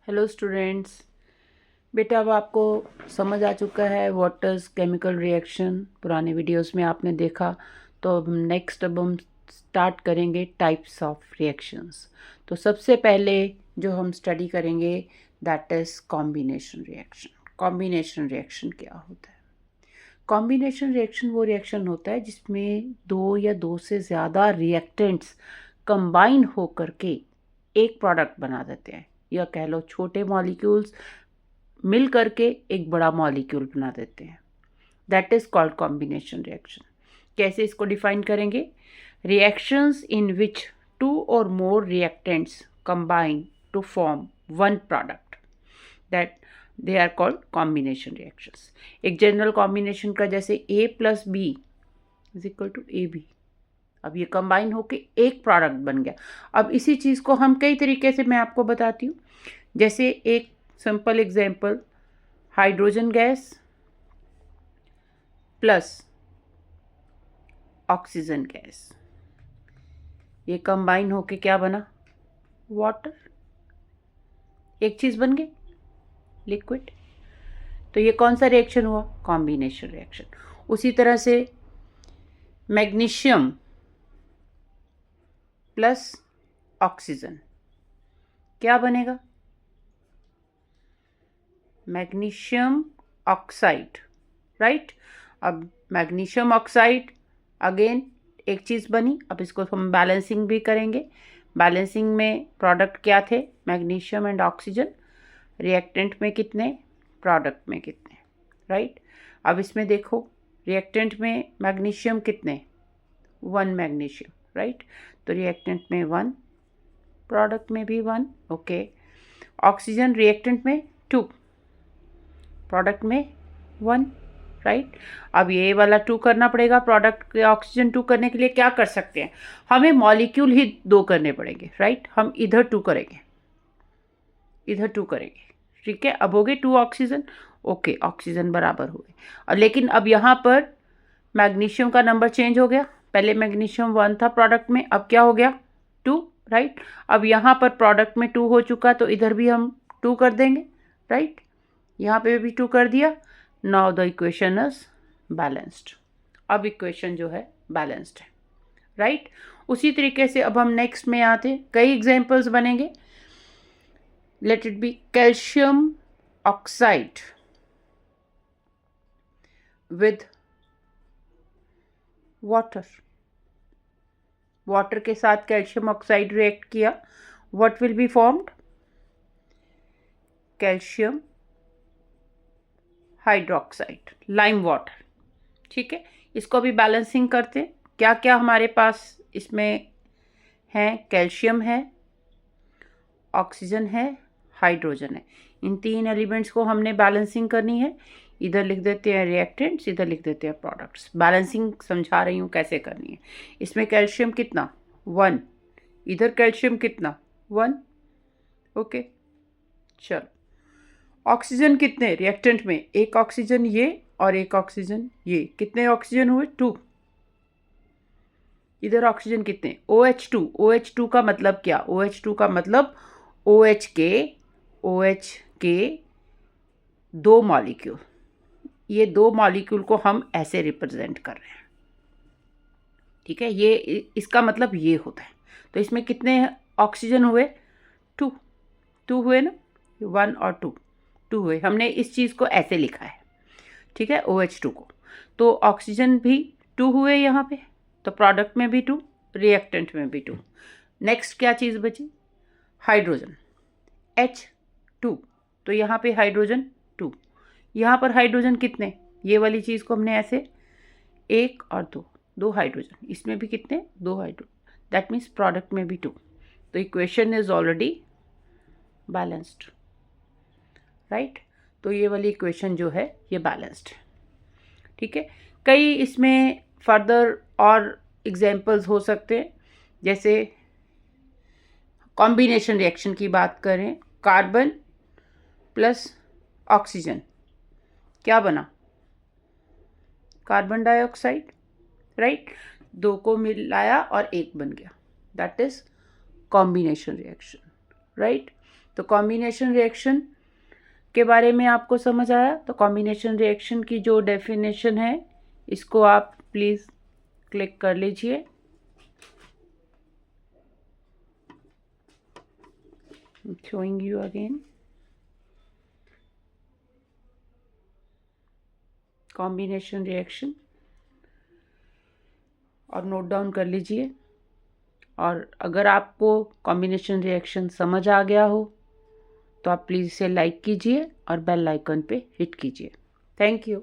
Hello students. बेटा अब आपको समझ आ चुका है व्हाट इज़ केमिकल रिएक्शन। पुराने वीडियोस में आपने देखा। तो अब हम स्टार्ट करेंगे टाइप्स ऑफ रिएक्शंस। तो सबसे पहले जो हम स्टडी करेंगे that is combination reaction. Combination reaction क्या होता है? कॉम्बिनेशन रिएक्शन वो रिएक्शन होता है जिसमें दो या दो से ज़्यादा रिएक्टेंट्स कंबाइन होकर के एक प्रोडक्ट बना देते हैं, या कह लो छोटे मॉलिक्यूल्स मिल करके एक बड़ा मॉलिक्यूल बना देते हैं। That is called combination reaction. कैसे इसको डिफाइन करेंगे? रिएक्शंस इन विच टू और more reactants combine to form one product, that they are called combination reactions. एक जनरल कॉम्बिनेशन का जैसे A plus B is equal to A B. अब ये combine होके एक प्रोडक्ट बन गया। अब इसी चीज़ को हम कई तरीके से मैं आपको बताती हूँ। जैसे एक simple example, hydrogen gas plus oxygen gas, ये कंबाइन होके क्या बना? वाटर। एक चीज़ बन गई, लिक्विड। तो ये कौन सा रिएक्शन हुआ? Combination reaction. उसी तरह से मैग्नीशियम प्लस ऑक्सीजन क्या बनेगा? Magnesium oxide, right. अब मैग्नीशियम ऑक्साइड अगेन एक चीज़ बनी। अब इसको हम बैलेंसिंग भी करेंगे। बैलेंसिंग में प्रोडक्ट क्या थे? Magnesium and oxygen. रिएक्टेंट में कितने, प्रोडक्ट में कितने, राइट। अब इसमें देखो, रिएक्टेंट में मैग्नीशियम कितने? 1 मैग्नीशियम, राइट। तो रिएक्टेंट में 1, प्रोडक्ट में भी 1, ओके। ऑक्सीजन रिएक्टेंट में 2, प्रोडक्ट में 1, राइट। अब ये वाला 2 करना पड़ेगा। प्रोडक्ट के ऑक्सीजन 2 करने के लिए क्या कर सकते हैं? हमें मॉलिक्यूल ही 2 करने पड़ेंगे, राइट। हम इधर 2 करेंगे, इधर 2 करेंगे, ठीक है। अब हो गए 2 ऑक्सीजन, ओके, ऑक्सीजन बराबर हुए। और लेकिन अब यहाँ पर मैग्नीशियम का नंबर चेंज हो गया। पहले मैग्नीशियम 1 था प्रोडक्ट में, अब क्या हो गया? 2, राइट। अब यहाँ पर प्रोडक्ट में 2 हो चुका, तो इधर भी हम 2 कर देंगे, राइट। यहाँ पे भी 2 कर दिया। Now the equation is balanced. अब इक्वेशन जो है बैलेंस्ड है, राइट। उसी तरीके से अब हम नेक्स्ट में आते हैं। कई एग्जांपल्स बनेंगे। Let it be calcium oxide with water. Water के साथ कैल्शियम ऑक्साइड रिएक्ट किया, what will be formed? Calcium hydroxide, lime water, ठीक है। इसको भी बैलेंसिंग करते हैं। क्या क्या हमारे पास इसमें है? कैल्शियम है, ऑक्सीजन है, हाइड्रोजन है। इन 3 एलिमेंट्स को हमने बैलेंसिंग करनी है। इधर लिख देते हैं रिएक्टेंट्स, इधर लिख देते हैं प्रोडक्ट्स। बैलेंसिंग समझा रही हूँ कैसे करनी है। इसमें कैल्शियम कितना? 1। इधर कैल्शियम कितना? 1, ओके। चलो, ऑक्सीजन कितने रिएक्टेंट में? एक ऑक्सीजन ये और एक ऑक्सीजन ये। कितने ऑक्सीजन हुए? 2। इधर ऑक्सीजन कितने? OH2। OH2 का मतलब क्या? OH2 का मतलब OH के 2 मॉलिक्यूल। ये 2 मॉलिक्यूल को हम ऐसे रिप्रेजेंट कर रहे हैं, ठीक है। ये इसका मतलब ये होता है। तो इसमें कितने ऑक्सीजन हुए? 2। 2 हुए ना, 1 और 2, 2 हुए। हमने इस चीज़ को ऐसे लिखा है, ठीक है, OH2 को। तो ऑक्सीजन भी 2 हुए यहाँ पे, तो प्रोडक्ट में भी 2, रिएक्टेंट में भी 2। नेक्स्ट क्या चीज़ बची? Hydrogen, H2। तो यहाँ पे हाइड्रोजन 2। यहाँ पर हाइड्रोजन कितने? ये वाली चीज़ को हमने ऐसे 1 और 2, 2 हाइड्रोजन। इसमें भी कितने? 2 हाइड्रोजन। दैट मीन्स प्रोडक्ट में भी 2। तो equation is already balanced, right. तो ये वाली इक्वेशन जो है ये बैलेंस्ड है, ठीक है। कई इसमें फर्दर और एग्जांपल्स हो सकते हैं। जैसे कॉम्बिनेशन रिएक्शन की बात करें, कार्बन प्लस ऑक्सीजन क्या बना? Carbon dioxide, right. 2 को मिलाया और 1 बन गया, that is combination reaction, right. तो कॉम्बिनेशन रिएक्शन के बारे में आपको समझ आया। तो कॉम्बिनेशन रिएक्शन की जो डेफिनेशन है इसको आप प्लीज़ क्लिक कर लीजिए। Showing you again combination reaction, और नोट डाउन कर लीजिए। और अगर आपको कॉम्बिनेशन रिएक्शन समझ आ गया हो तो आप प्लीज़ इसे लाइक कीजिए और बेल आइकन पे हिट कीजिए। Thank you.